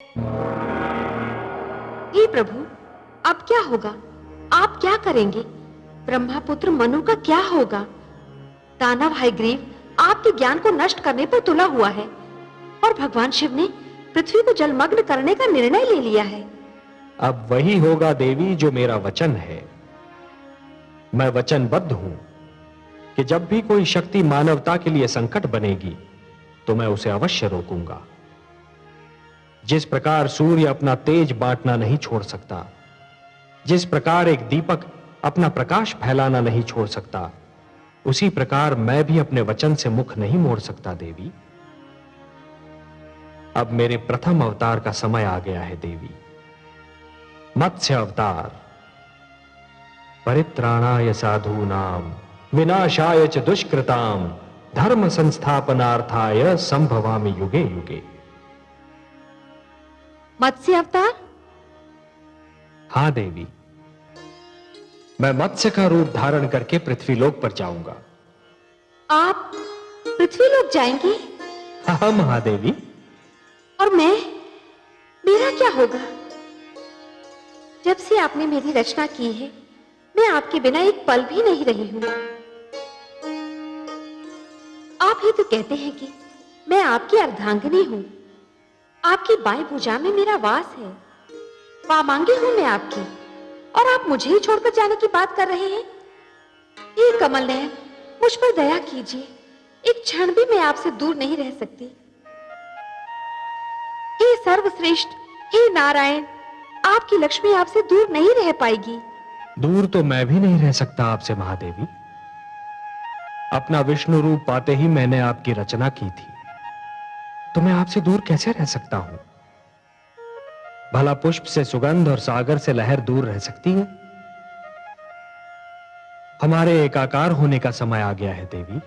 हे प्रभु, अब क्या होगा? आप क्या करेंगे? ब्रह्मापुत्र मनु का क्या होगा? दानव हयग्रीव आपके ज्ञान को नष्ट करने पर तुला हुआ है और भगवान शिव ने पृथ्वी को जलमग्न करने का निर्णय ले लिया है। अब वही होगा देवी जो मेरा वचन है। मैं वचनबद्ध हूं कि जब भी कोई शक्ति मानवता के लिए संकट बनेगी तो मैं उसे अवश्य रोकूंगा। जिस प्रकार सूर्य अपना तेज बांटना नहीं छोड़ सकता, जिस प्रकार एक दीपक अपना प्रकाश फैलाना नहीं छोड़ सकता, उसी प्रकार मैं भी अपने वचन से मुख नहीं मोड़ सकता देवी। अब मेरे प्रथम अवतार का समय आ गया है देवी। मत्स्य अवतार, परित्राणाय साधूनाम विनाशाय च दुष्कृताम धर्म संस्थापनार्थाय संभवामि युगे युगे। मत्स्य अवतार? हां देवी, मैं मत्स्य का रूप धारण करके पृथ्वीलोक पर जाऊंगा। आप पृथ्वीलोक जाएंगे? हाँ महादेवी। और मेरा क्या होगा? जब से आपने मेरी रचना की है, मैं आपके बिना एक पल भी नहीं रही हूं। आप ही तो कहते हैं कि मैं आपकी अर्धांगिनी हूं। आपकी बाएं भुजा में मेरा वास है। वामांगी हूं मैं आपकी, और आप मुझे ही छोड़कर जाने की बात कर रहे हैं। हे कमल नयन, मुझ पर दया कीजिए। एक क्षण भी मैं आपसे दूर नहीं रह सकती। हे सर्वश्रेष्ठ, हे नारायण, आपकी लक्ष्मी आपसे दूर नहीं रह पाएगी। दूर तो मैं भी नहीं रह सकता आपसे महादेवी। अपना विष्णु रूप पाते ही मैंने आपकी रचना की थी, तो मैं आपसे दूर कैसे रह सकता हूं? भला पुष्प से सुगंध और सागर से लहर दूर रह सकती है? हमारे एकाकार होने का समय आ गया है देवी।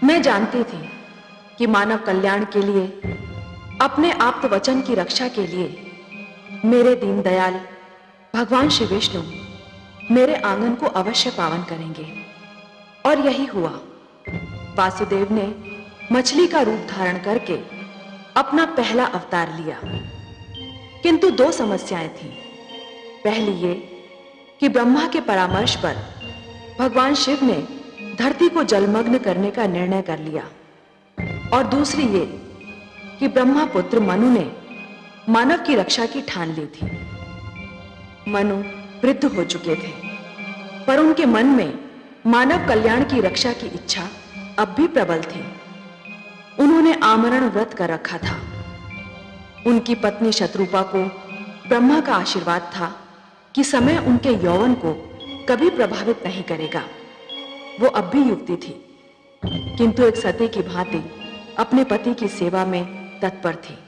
मैं जानती थी कि मानव कल्याण के लिए, अपने आप्त वचन की रक्षा के लिए मेरे दीनदयाल भगवान श्री विष्णु मेरे आंगन को अवश्य पावन करेंगे। और यही हुआ। वासुदेव ने मछली का रूप धारण करके अपना पहला अवतार लिया, किंतु दो समस्याएं थीं। पहली ये कि ब्रह्मा के परामर्श पर भगवान शिव ने धरती को जलमग्न करने का निर्णय कर लिया, और दूसरी ये कि ब्रह्मापुत्र मनु ने मानव की रक्षा की ठान ली थी। मनु वृद्ध हो चुके थे, पर उनके मन में मानव कल्याण की रक्षा की इच्छा अब भी प्रबल थी। उन्होंने आमरण व्रत कर रखा था। उनकी पत्नी शत्रुपा को ब्रह्मा का आशीर्वाद था कि समय उनके यौवन को कभी प्रभावित नहीं करेगा। वो अब भी युवती थी, किंतु एक सती की भांति अपने पति की सेवा में तत्पर थी।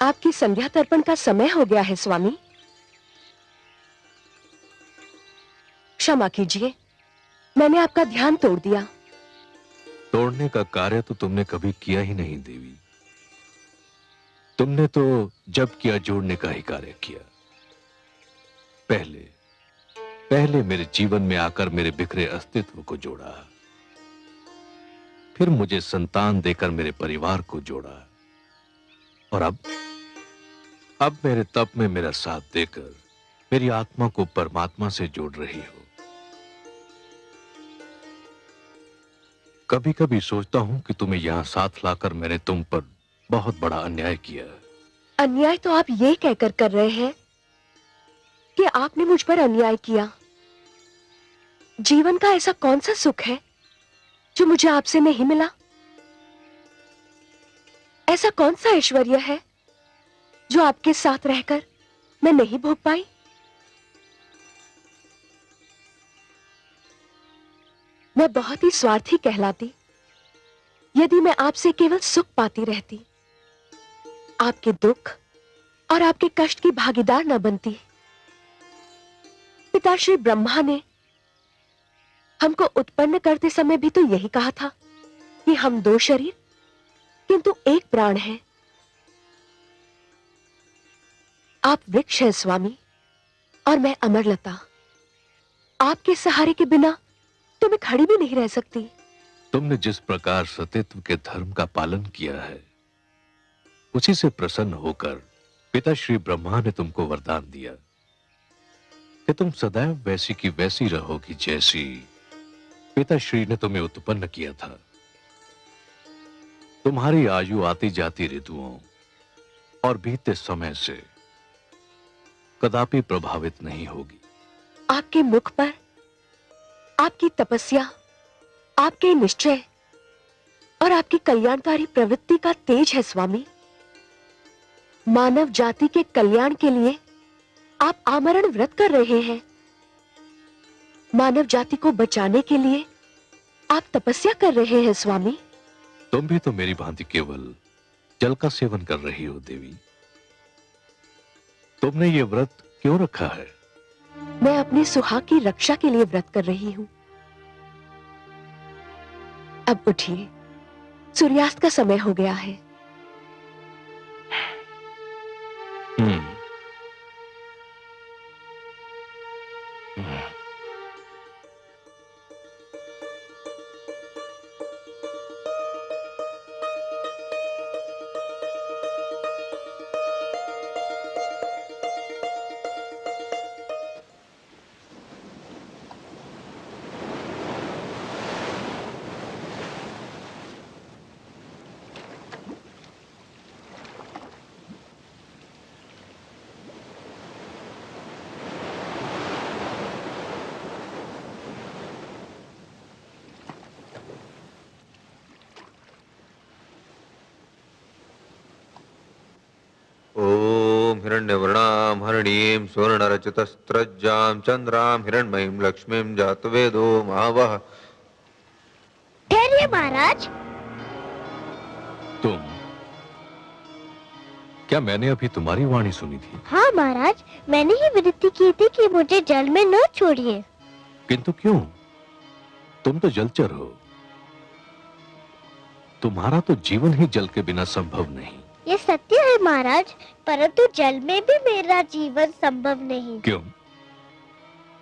आपकी संध्या तर्पण का समय हो गया है स्वामी। क्षमा कीजिए, मैंने आपका ध्यान तोड़ दिया। तोड़ने का कार्य तो तुमने कभी किया ही नहीं देवी। तुमने तो जब किया जोड़ने का ही कार्य किया। पहले पहले मेरे जीवन में आकर मेरे बिखरे अस्तित्व को जोड़ा, फिर मुझे संतान देकर मेरे परिवार को जोड़ा, और अब मेरे तप में मेरा साथ देकर मेरी आत्मा को परमात्मा से जोड़ रही हो। कभी कभी सोचता हूं कि तुम्हें यहां साथ लाकर मैंने तुम पर बहुत बड़ा अन्याय किया। अन्याय तो आप ये कहकर कर रहे हैं कि आपने मुझ पर अन्याय किया। जीवन का ऐसा कौन सा सुख है जो मुझे आपसे नहीं मिला? ऐसा कौन सा ऐश्वर्य है जो आपके साथ रहकर मैं नहीं भोग पाई? मैं बहुत ही स्वार्थी कहलाती यदि मैं आपसे केवल सुख पाती रहती, आपके दुख और आपके कष्ट की भागीदार न बनती। पिता श्री ब्रह्मा ने हमको उत्पन्न करते समय भी तो यही कहा था कि हम दो शरीर किंतु एक प्राण है। आप वृक्ष हैं स्वामी और मैं अमरलता। आपके सहारे के बिना तो मैं खड़ी भी नहीं रह सकती। तुमने जिस प्रकार सतीत्व के धर्म का पालन किया है, उसी से प्रसन्न होकर पिता श्री ब्रह्मा ने तुमको वरदान दिया कि तुम सदैव वैसी की वैसी रहोगी जैसी पिताश्री ने तुम्हें उत्पन्न किया था। तुम्हारी आयु आती जाती ऋतुओं और बीते समय से कदापि प्रभावित नहीं होगी। आपके मुख पर आपकी तपस्या, आपके निश्चय और आपकी कल्याणकारी प्रवृत्ति का तेज है स्वामी। मानव जाति के कल्याण के लिए आप आमरण व्रत कर रहे हैं। मानव जाति को बचाने के लिए आप तपस्या कर रहे हैं स्वामी। तुम भी तो मेरी भांति केवल जल का सेवन कर रही हो देवी। तुमने ये व्रत क्यों रखा है? मैं अपने सुहाग की रक्षा के लिए व्रत कर रही हूं। अब उठिए, सूर्यास्त का समय हो गया है। ओम हिरण्यवर्णां हरिणीं सुवर्णरचितस्रज्जां चंद्रां हिरण्मयीं लक्ष्मीं जातवेदो महावः। ठहरिए महाराज। तुम? क्या मैंने अभी तुम्हारी वाणी सुनी थी? हाँ महाराज, मैंने ही विनती की थी कि मुझे जल में न छोड़िए। किंतु क्यों? तुम तो जलचर हो। तुम्हारा तो जीवन ही जल के बिना संभव नहीं। ये सत्य है महाराज, परंतु जल में भी मेरा जीवन संभव नहीं। क्यों?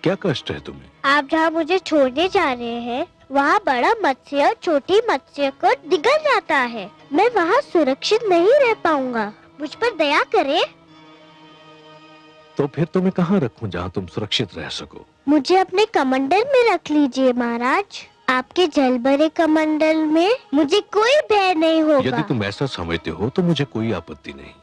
क्या कष्ट है तुम्हें? आप जहाँ मुझे छोड़ने जा रहे हैं, वहाँ बड़ा मत्स्य छोटी मत्स्य को निगल जाता है। मैं वहाँ सुरक्षित नहीं रह पाऊंगा। मुझ पर दया करें। तो फिर तुम्हें कहाँ रखूं जहाँ तुम सुरक्षित रह सको? मुझे अपने कमंडल में रख लीजिए महाराज। आपके जल भरे कमंडल में मुझे कोई भय नहीं होगा। यदि तुम ऐसा समझते हो तो मुझे कोई आपत्ति नहीं।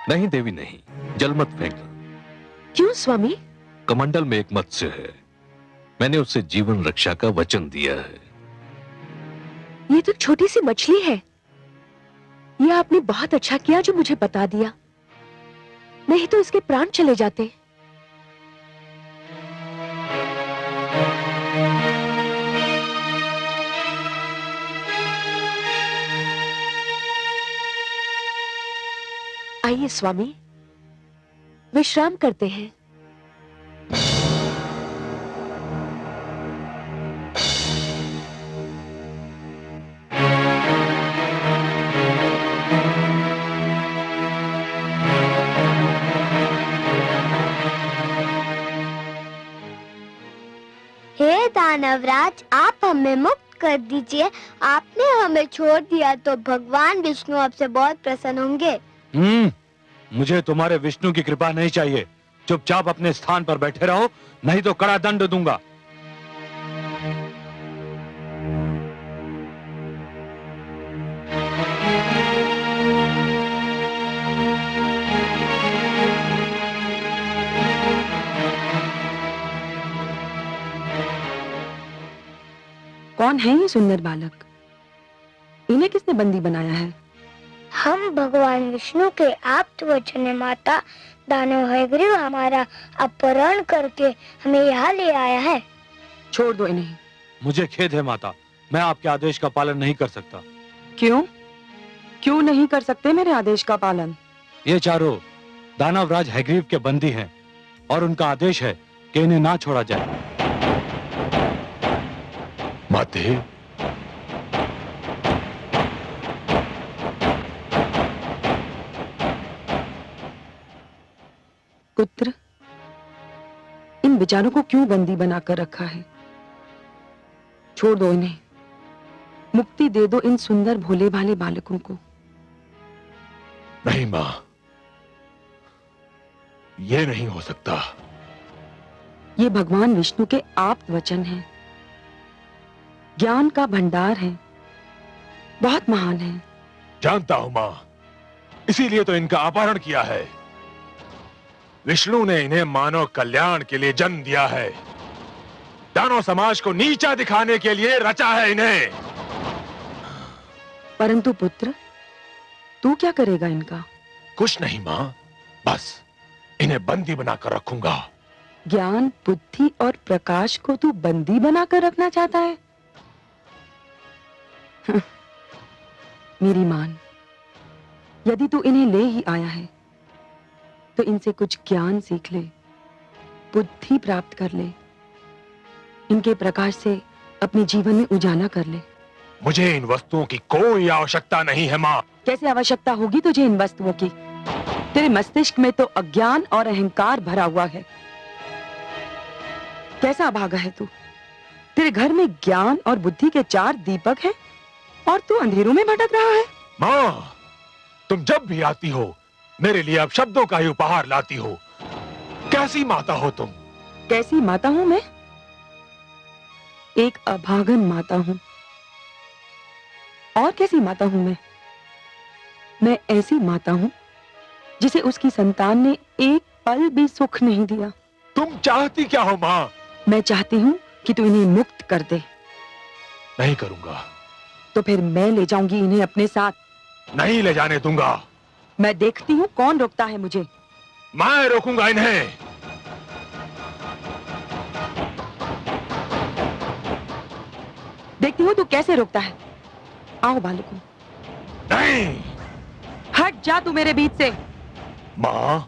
नहीं देवी नहीं, जल मत फेंकना। क्यों स्वामी? कमंडल में एक मत्स्य है, मैंने उससे जीवन रक्षा का वचन दिया है। ये तो छोटी सी मछली है। यह आपने बहुत अच्छा किया जो मुझे बता दिया, नहीं तो इसके प्राण चले जाते। आइए स्वामी, विश्राम करते हैं। हे दानवराज, आप हमें मुक्त कर दीजिए। आपने हमें छोड़ दिया तो भगवान विष्णु आपसे बहुत प्रसन्न होंगे। मुझे तुम्हारे विष्णु की कृपा नहीं चाहिए। चुपचाप अपने स्थान पर बैठे रहो, नहीं तो कड़ा दंड दूंगा। कौन है ये सुंदर बालक? इन्हें किसने बंदी बनाया है? हम भगवान विष्णु के आप्त वचन माता दानव हयग्रीव हमारा अपहरण करके हमें यहाँ ले आया है। छोड़ दो इन्हें। मुझे खेद है माता, मैं आपके आदेश का पालन नहीं कर सकता। क्यों? क्यों नहीं कर सकते मेरे आदेश का पालन? ये चारों दानवराज हयग्रीव के बंदी हैं और उनका आदेश है कि इन्हें ना छोड़ा जाए। माते, पुत्र, इन बेचारों को क्यों बंदी बनाकर रखा है? छोड़ दो इन्हें, मुक्ति दे दो इन सुंदर भोले भाले बालकों को। नहीं मां, ये नहीं हो सकता। ये भगवान विष्णु के आप्त वचन हैं, ज्ञान का भंडार है, बहुत महान है। जानता हूं मां, इसीलिए तो इनका अपहरण किया है। विष्णु ने इन्हें मानव कल्याण के लिए जन्म दिया है, दानव समाज को नीचा दिखाने के लिए रचा है इन्हें। परंतु पुत्र, तू क्या करेगा इनका? कुछ नहीं मां, बस इन्हें बंदी बनाकर रखूंगा। ज्ञान, बुद्धि और प्रकाश को तू बंदी बनाकर रखना चाहता है? मेरी मान, यदि तू इन्हें ले ही आया है तो इनसे कुछ ज्ञान सीख ले, बुद्धि प्राप्त कर ले, इनके प्रकाश से अपने जीवन में उजाला कर ले। मुझे इन वस्तुओं की कोई आवश्यकता नहीं है मां। कैसे आवश्यकता होगी तुझे इन वस्तुओं की? तेरे मस्तिष्क में तो अज्ञान और अहंकार भरा हुआ है। कैसा अभागा है तू? तेरे घर में ज्ञान और बुद्धि के 4 दीपक हैं और तू अंधेरों में भटक रहा है। मां, तुम जब भी आती हो मेरे लिए अब शब्दों का ही उपहार लाती हो। कैसी माता हो तुम? कैसी माता हूं मैं? एक अभागन माता हूं। और कैसी माता हूं मैं? मैं ऐसी माता हूं जिसे उसकी संतान ने एक पल भी सुख नहीं दिया। तुम चाहती क्या हो मां? मैं चाहती हूं कि तू इन्हें मुक्त कर दे। नहीं करूंगा। तो फिर मैं ले जाऊंगी इन्हें अपने साथ। नहीं ले जाने दूंगा। मैं देखती हूँ कौन रोकता है मुझे। मैं रोकूंगा इन्हें। देखती हूँ तू कैसे रोकता है। आओ बालकों। नहीं। हट जा तू मेरे बीच से। मां,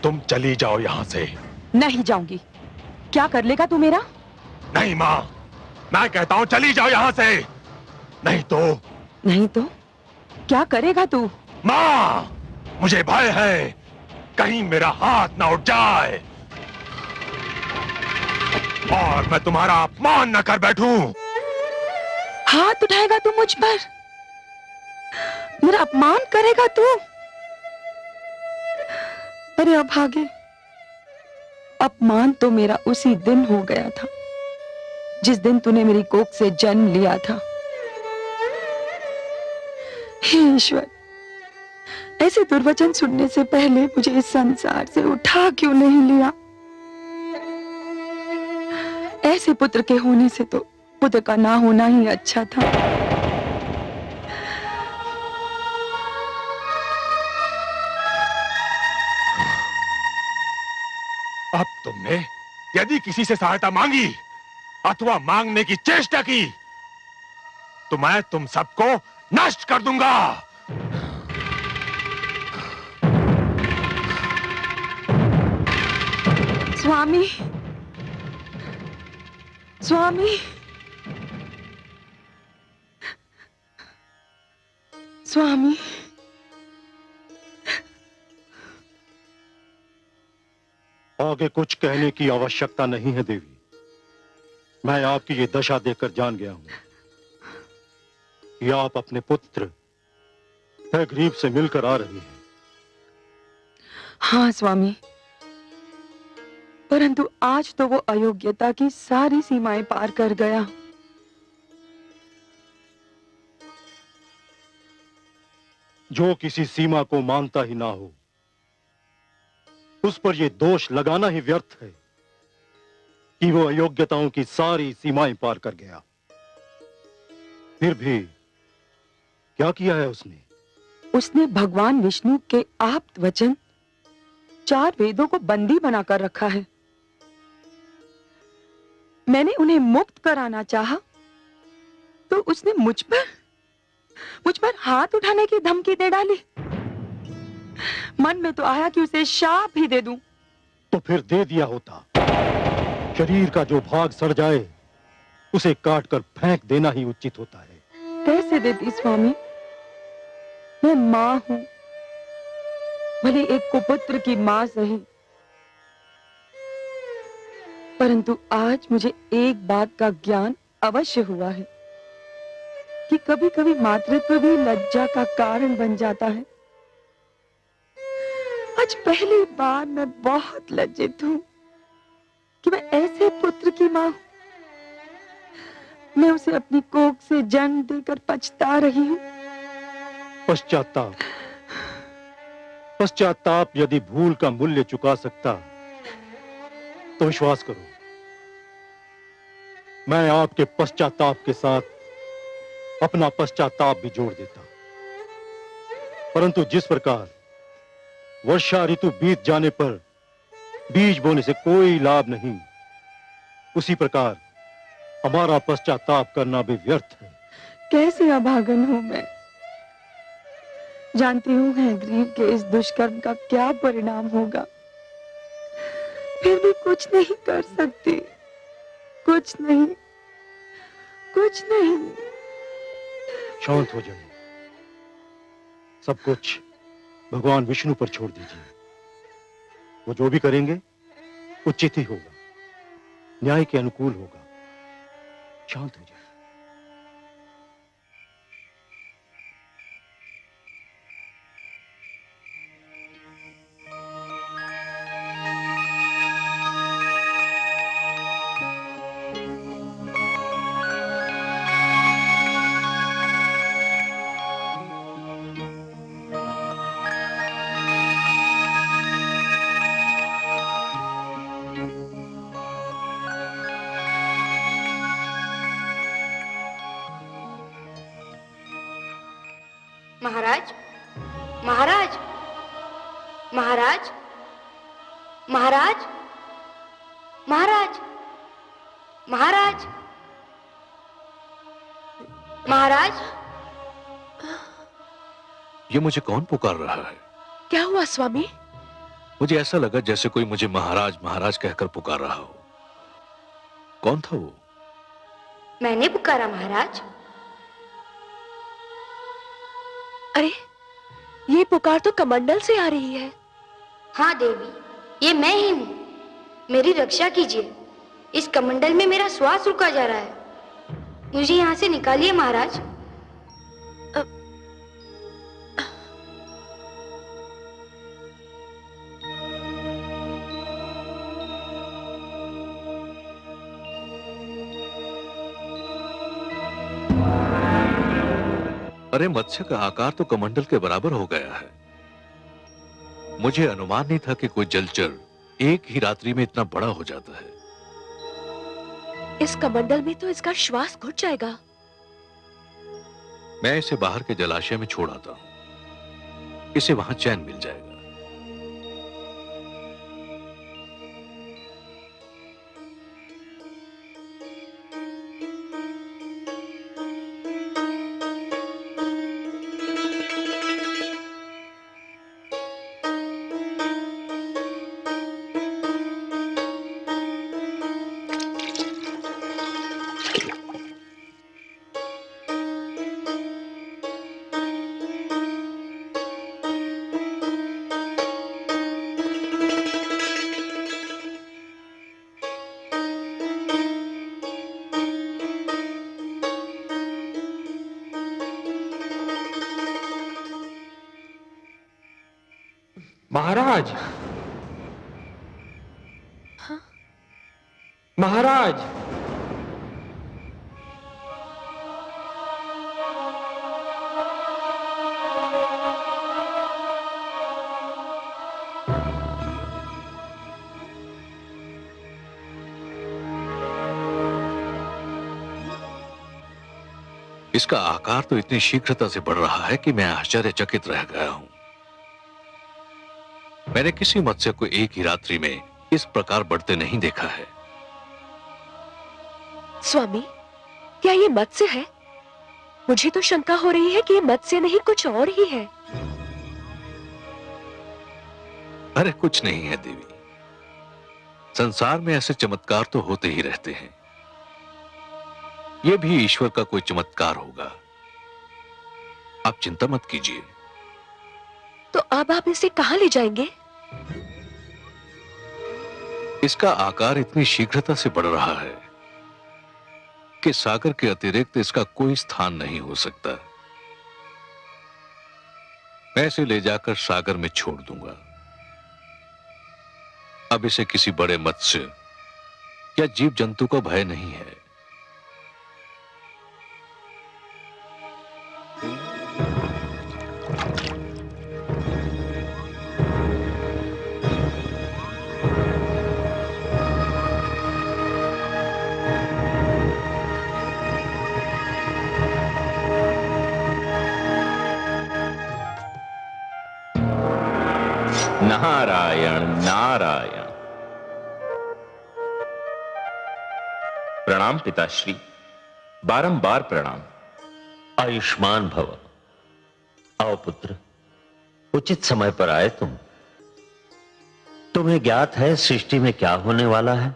तुम चली जाओ यहां से। नहीं जाऊंगी। क्या कर लेगा तू मेरा? नहीं मां, मैं कहता हूं चली जाओ यहां से। नहीं तो? नहीं तो क्या करेगा तू? मां, मुझे भय है कहीं मेरा हाथ ना उठ जाए और मैं तुम्हारा अपमान न कर बैठूं। हाथ उठाएगा तू मुझ पर? मेरा अपमान करेगा तू? अरे अभागे, अपमान तो मेरा उसी दिन हो गया था जिस दिन तूने मेरी कोख से जन्म लिया था। हे ईश्वर, ऐसे दुर्वचन सुनने से पहले मुझे इस संसार से उठा क्यों नहीं लिया? ऐसे पुत्र के होने से तो पुत्र का ना होना ही अच्छा था। अब तुमने यदि किसी से सहायता मांगी अथवा मांगने की चेष्टा की तो मैं तुम सबको नष्ट कर दूंगा। स्वामी, स्वामी, स्वामी, आगे कुछ कहने की आवश्यकता नहीं है देवी। मैं आपकी ये दशा देखकर जान गया हूं कि आप अपने पुत्र हयग्रीव से मिलकर आ रही हैं। हाँ स्वामी, परंतु आज तो वो अयोग्यता की सारी सीमाएं पार कर गया। जो किसी सीमा को मानता ही ना हो उस पर यह दोष लगाना ही व्यर्थ है कि वो अयोग्यताओं की सारी सीमाएं पार कर गया। फिर भी क्या किया है उसने? उसने भगवान विष्णु के आप्त वचन 4 वेदों को बंदी बनाकर रखा है। मैंने उन्हें मुक्त कराना चाहा तो उसने मुझ पर हाथ उठाने की धमकी दे डाली। मन में तो आया कि उसे शाप ही दे दूं। तो फिर दे दिया होता। शरीर का जो भाग सड़ जाए उसे काट कर फेंक देना ही उचित होता है। कैसे देती स्वामी? मैं मां हूं, भले एक कुपुत्र की मां सही, परंतु आज मुझे एक बात का ज्ञान अवश्य हुआ है कि कभी कभी मातृत्व भी लज्जा का कारण बन जाता है। आज पहली बार मैं बहुत लज्जित हूं कि मैं ऐसे पुत्र की मां हूं। मैं उसे अपनी कोख से जन्म देकर पछता रही हूं। पश्चाताप, पश्चाताप यदि भूल का मूल्य चुका सकता तो विश्वास करो मैं आपके पश्चाताप के साथ अपना पश्चाताप भी जोड़ देता। परंतु जिस प्रकार वर्षा ऋतु बीत जाने पर बीज बोने से कोई लाभ नहीं, उसी प्रकार हमारा पश्चाताप करना भी व्यर्थ है। कैसी अभागन हूं मैं। जानती हूं हयग्रीव के इस दुष्कर्म का क्या परिणाम होगा, फिर भी कुछ नहीं कर सकती। कुछ नहीं, कुछ नहीं। शांत हो जाइए। सब कुछ भगवान विष्णु पर छोड़ दीजिए। वो जो भी करेंगे उचित ही होगा, न्याय के अनुकूल होगा। शांत हो जाइए। महाराज, महाराज, महाराज, महाराज, महाराज, महाराज, महाराज। ये मुझे कौन पुकार रहा है? क्या हुआ स्वामी? मुझे ऐसा लगा जैसे कोई मुझे महाराज महाराज कहकर पुकार रहा हो। कौन था वो? मैंने पुकारा महाराज। अरे, ये पुकार तो कमंडल से आ रही है। हाँ देवी, ये मैं ही हूँ। मेरी रक्षा कीजिए। इस कमंडल में मेरा श्वास रुका जा रहा है। मुझे यहाँ से निकालिए महाराज। अरे, मत्स्य का आकार तो कमंडल के बराबर हो गया है। मुझे अनुमान नहीं था कि कोई जलचर एक ही रात्रि में इतना बड़ा हो जाता है। इस कमंडल में तो इसका श्वास घुट जाएगा। मैं इसे बाहर के जलाशय में छोड़ आता हूं, इसे वहां चैन मिल जाएगा। महाराज, महाराज, इसका आकार तो इतनी शीघ्रता से बढ़ रहा है कि मैं आश्चर्यचकित रह गया हूं। मैंने किसी मत्स्य को एक ही रात्रि में इस प्रकार बढ़ते नहीं देखा है। स्वामी, क्या ये मत्स्य है? मुझे तो शंका हो रही है कि ये मत्स्य नहीं कुछ और ही है। अरे कुछ नहीं है देवी, संसार में ऐसे चमत्कार तो होते ही रहते हैं। यह भी ईश्वर का कोई चमत्कार होगा। आप चिंता मत कीजिए। तो अब आप इसे कहां ले जाएंगे? इसका आकार इतनी शीघ्रता से बढ़ रहा है कि सागर के अतिरिक्त इसका कोई स्थान नहीं हो सकता। मैं इसे ले जाकर सागर में छोड़ दूंगा। अब इसे किसी बड़े मत्स्य या जीव जंतु का भय नहीं है। नारायण नारायण। प्रणाम पिताश्री, बारंबार प्रणाम। आयुष्मान भव। आओ पुत्र, उचित समय पर आए तुम। तुम्हें ज्ञात है सृष्टि में क्या होने वाला है?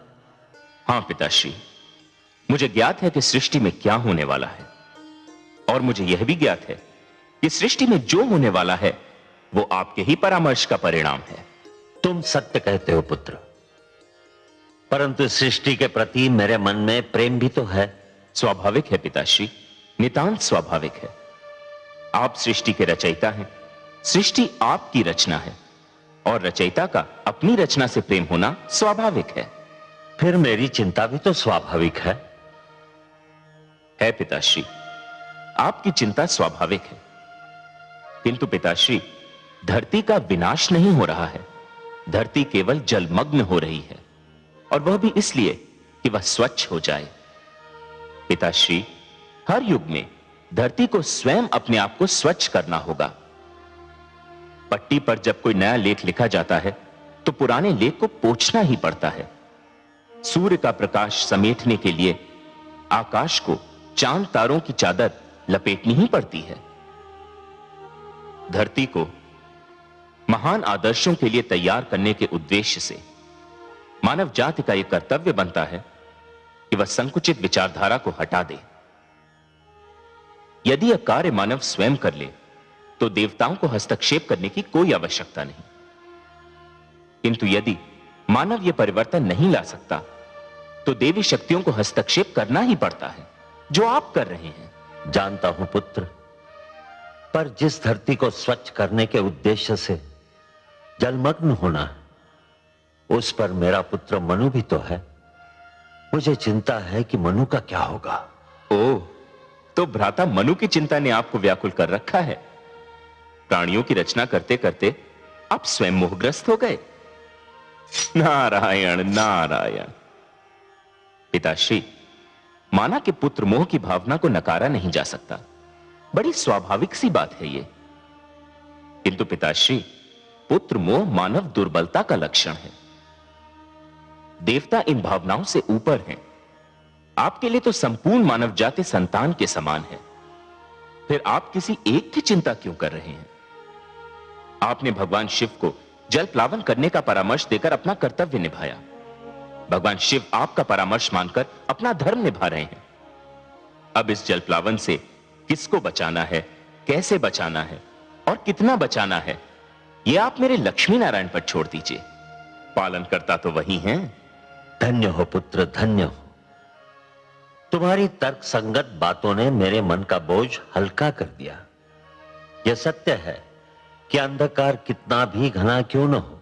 हाँ पिताश्री, मुझे ज्ञात है कि सृष्टि में क्या होने वाला है, और मुझे यह भी ज्ञात है कि सृष्टि में जो होने वाला है वो आपके ही परामर्श का परिणाम है। तुम सत्य कहते हो पुत्र, परंतु सृष्टि के प्रति मेरे मन में प्रेम भी तो है। स्वाभाविक है पिताश्री, नितांत स्वाभाविक है। आप सृष्टि के रचयिता हैं, सृष्टि आपकी रचना है, और रचयिता का अपनी रचना से प्रेम होना स्वाभाविक है। फिर मेरी चिंता भी तो स्वाभाविक है पिताश्री, आपकी चिंता स्वाभाविक है। किंतु पिताश्री, धरती का विनाश नहीं हो रहा है, धरती केवल जलमग्न हो रही है, और वह भी इसलिए कि वह स्वच्छ हो जाए। पिताश्री, हर युग में धरती को स्वयं अपने आप को स्वच्छ करना होगा। पट्टी पर जब कोई नया लेख लिखा जाता है तो पुराने लेख को पोंछना ही पड़ता है। सूर्य का प्रकाश समेटने के लिए आकाश को चांद तारों की चादर लपेटनी ही पड़ती है। धरती को महान आदर्शों के लिए तैयार करने के उद्देश्य से मानव जाति का यह कर्तव्य बनता है कि वह संकुचित विचारधारा को हटा दे। यदि यह कार्य मानव स्वयं कर ले तो देवताओं को हस्तक्षेप करने की कोई आवश्यकता नहीं। किंतु यदि मानव यह परिवर्तन नहीं ला सकता तो देवी शक्तियों को हस्तक्षेप करना ही पड़ता है, जो आप कर रहे हैं। जानता हूं पुत्र, पर जिस धरती को स्वच्छ करने के उद्देश्य से जलमग्न होना है, उस पर मेरा पुत्र मनु भी तो है। मुझे चिंता है कि मनु का क्या होगा। ओह, तो भ्राता मनु की चिंता ने आपको व्याकुल कर रखा है। प्राणियों की रचना करते करते आप स्वयं मोहग्रस्त हो गए। नारायण नारायण। पिताश्री, माना कि पुत्र मोह की भावना को नकारा नहीं जा सकता, बड़ी स्वाभाविक सी बात है ये। किंतु पिताश्री, पुत्र मोह मानव दुर्बलता का लक्षण है। देवता इन भावनाओं से ऊपर हैं। आपके लिए तो संपूर्ण मानव जाति संतान के समान है। फिर आप किसी एक की चिंता क्यों कर रहे हैं? आपने भगवान शिव को जल प्लावन करने का परामर्श देकर अपना कर्तव्य निभाया। भगवान शिव आपका परामर्श मानकर अपना धर्म निभा रहे हैं। अब इस जल प्लावन से किसको बचाना है, कैसे बचाना है और कितना बचाना है, यह आप मेरे लक्ष्मी नारायण पर छोड़ दीजिए। पालन करता तो वही हैं। धन्य हो पुत्र, धन्य हो। तुम्हारी तर्क संगत बातों ने मेरे मन का बोझ हल्का कर दिया। यह सत्य है कि अंधकार कितना भी घना क्यों न हो,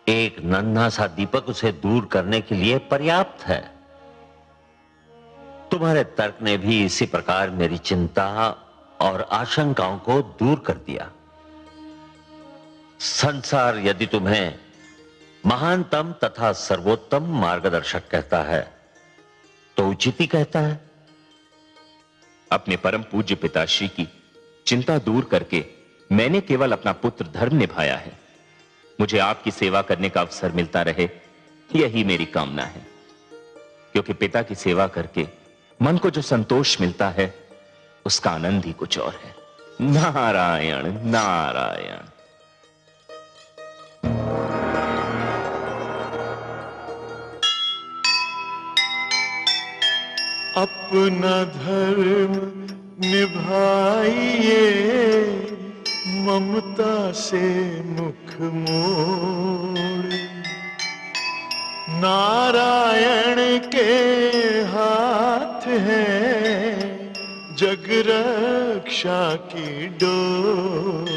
एक नन्हा सा दीपक उसे दूर करने के लिए पर्याप्त है। तुम्हारे तर्क ने भी इसी प्रकार मेरी चिंता और आशंकाओं को दूर कर दिया। संसार यदि तुम्हें महानतम तथा सर्वोत्तम मार्गदर्शक कहता है तो उचित ही कहता है। अपने परम पूज्य पिताश्री की चिंता दूर करके मैंने केवल अपना पुत्र धर्म निभाया है। मुझे आपकी सेवा करने का अवसर मिलता रहे, यही मेरी कामना है। क्योंकि पिता की सेवा करके मन को जो संतोष मिलता है, उसका आनंद ही कुछ और है। नारायण नारायण। अपना धर्म निभाइए, ममता से मुख मोड़। नारायण के हाथ है जग रक्षा की डोर।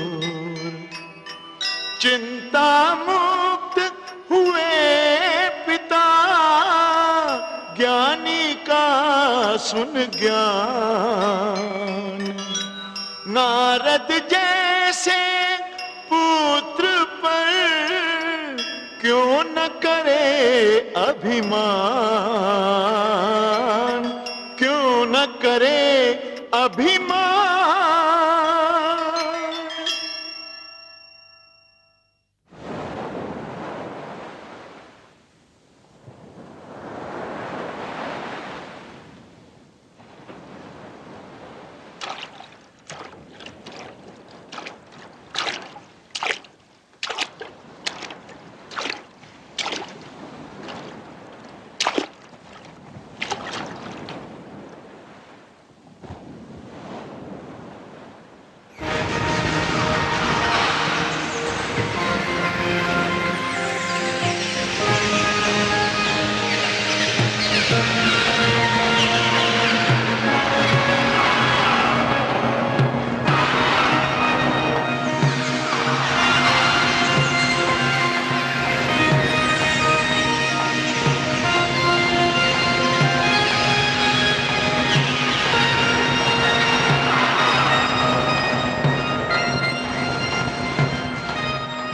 चिंता मुक्त हुए पिता, ज्ञानी का सुन ज्ञान। नारद जैसे पुत्र पर क्यों न करे अभिमान, क्यों न करे अभिमान।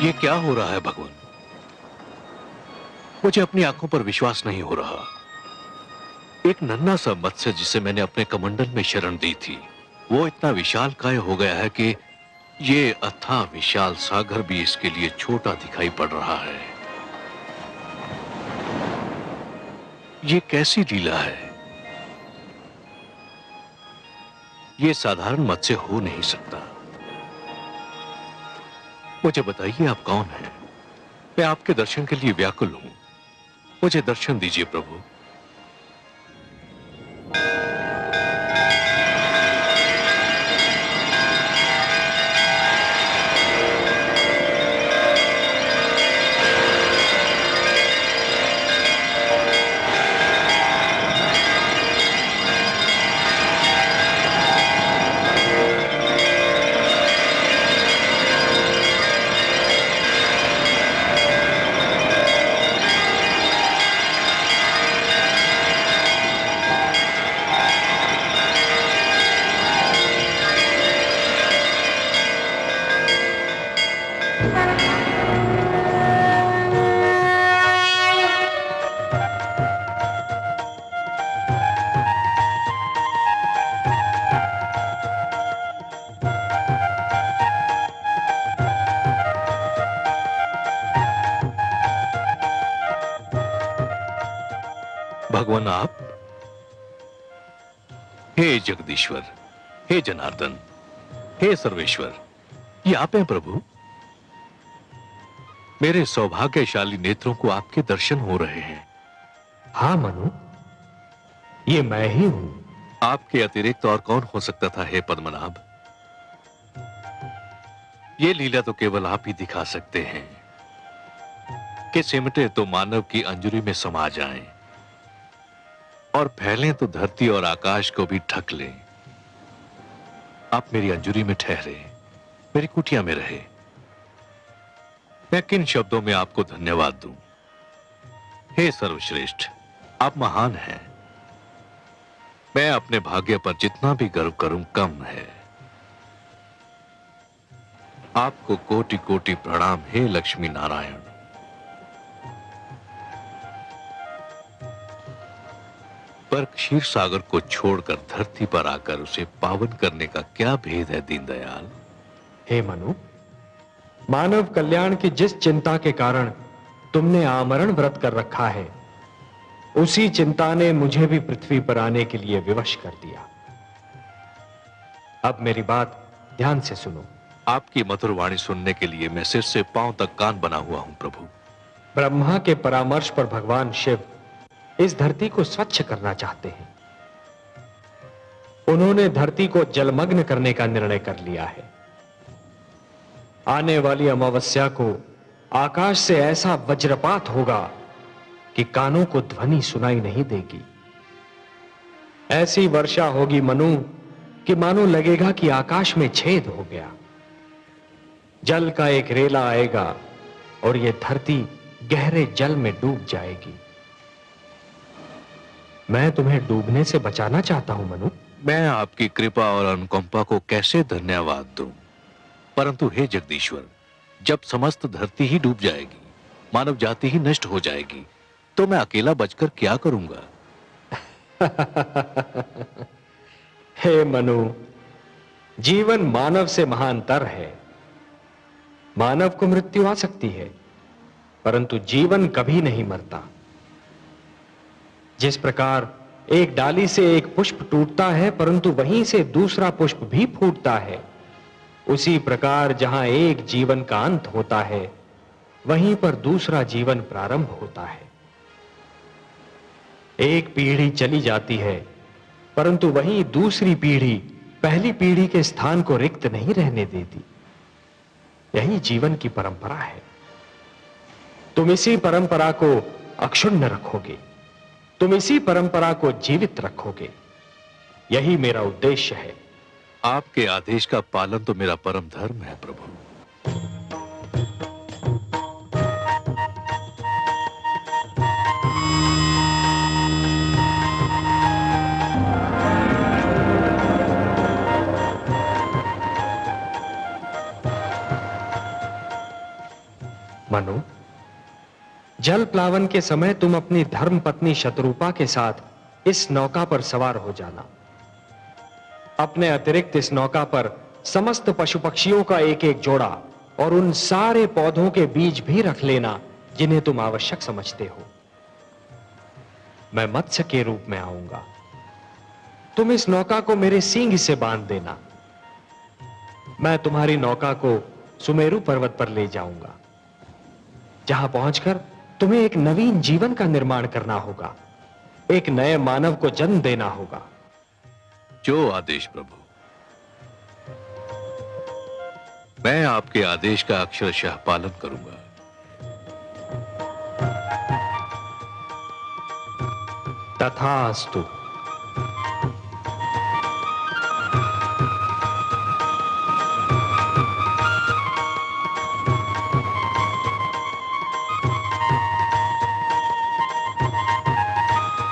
ये क्या हो रहा है भगवान? मुझे अपनी आंखों पर विश्वास नहीं हो रहा। एक नन्हा सा मत्स्य जिसे मैंने अपने कमंडल में शरण दी थी, वो इतना विशालकाय हो गया है कि ये अथाह विशाल सागर भी इसके लिए छोटा दिखाई पड़ रहा है। ये कैसी लीला है? ये साधारण मत्स्य हो नहीं सकता। मुझे बताइए, आप कौन हैं? मैं आपके दर्शन के लिए व्याकुल हूं। मुझे दर्शन दीजिए प्रभु। कौन आप? हे जगदीश्वर, हे जनार्दन, हे सर्वेश्वर, ये आप हैं प्रभु। मेरे सौभाग्यशाली नेत्रों को आपके दर्शन हो रहे हैं। हाँ मनु, ये मैं ही हूं। आपके अतिरिक्त और कौन हो सकता था हे पद्मनाभ? ये लीला तो केवल आप ही दिखा सकते हैं कि सिमटे तो मानव की अंजुरी में समा जाएं और फैलें तो धरती और आकाश को भी ढक लें। आप मेरी अंजुरी में ठहरे, मेरी कुटिया में रहे। मैं किन शब्दों में आपको धन्यवाद दूं? हे सर्वश्रेष्ठ, आप महान हैं। मैं अपने भाग्य पर जितना भी गर्व करूं कम है। आपको कोटि कोटि प्रणाम हे लक्ष्मी नारायण। पर क्षीर सागर को छोड़कर धरती पर आकर उसे पावन करने का क्या भेद है दीनदयाल? हे मनु, मानव कल्याण की जिस चिंता के कारण तुमने आमरण व्रत कर रखा है, उसी चिंता ने मुझे भी पृथ्वी पर आने के लिए विवश कर दिया। अब मेरी बात ध्यान से सुनो। आपकी मधुर वाणी सुनने के लिए मैं सिर से पांव तक कान बना हुआ हूं प्रभु। ब्रह्मा के परामर्श पर भगवान शिव इस धरती को स्वच्छ करना चाहते हैं। उन्होंने धरती को जलमग्न करने का निर्णय कर लिया है। आने वाली अमावस्या को आकाश से ऐसा वज्रपात होगा कि कानों को ध्वनि सुनाई नहीं देगी। ऐसी वर्षा होगी मनु कि मानो लगेगा कि आकाश में छेद हो गया। जल का एक रेला आएगा और यह धरती गहरे जल में डूब जाएगी। मैं तुम्हें डूबने से बचाना चाहता हूं मनु। मैं आपकी कृपा और अनुकंपा को कैसे धन्यवाद दूं? परंतु हे जगदीश्वर, जब समस्त धरती ही डूब जाएगी, मानव जाति ही नष्ट हो जाएगी, तो मैं अकेला बचकर क्या करूंगा? हे मनु, जीवन मानव से महानतर है। मानव को मृत्यु आ सकती है, परंतु जीवन कभी नहीं मरता। जिस प्रकार एक डाली से एक पुष्प टूटता है परंतु वहीं से दूसरा पुष्प भी फूटता है, उसी प्रकार जहां एक जीवन का अंत होता है, वहीं पर दूसरा जीवन प्रारंभ होता है। एक पीढ़ी चली जाती है, परंतु वहीं दूसरी पीढ़ी पहली पीढ़ी के स्थान को रिक्त नहीं रहने देती। यही जीवन की परंपरा है। तुम इसी परंपरा को अक्षुण्ण रखोगे, तुम इसी परंपरा को जीवित रखोगे। यही मेरा उद्देश्य है। आपके आदेश का पालन तो मेरा परम धर्म है प्रभु। मनु, जल प्लावन के समय तुम अपनी धर्म पत्नी शत्रुपा के साथ इस नौका पर सवार हो जाना। अपने अतिरिक्त इस नौका पर समस्त पशु पक्षियों का एक एक जोड़ा और उन सारे पौधों के बीज भी रख लेना जिन्हें तुम आवश्यक समझते हो। मैं मत्स्य के रूप में आऊंगा। तुम इस नौका को मेरे सींग से बांध देना। मैं तुम्हारी नौका को सुमेरु पर्वत पर ले जाऊंगा, जहां पहुंचकर तुम्हें एक नवीन जीवन का निर्माण करना होगा, एक नए मानव को जन्म देना होगा। जो आदेश प्रभु। मैं आपके आदेश का अक्षरशः पालन करूंगा। तथास्तु।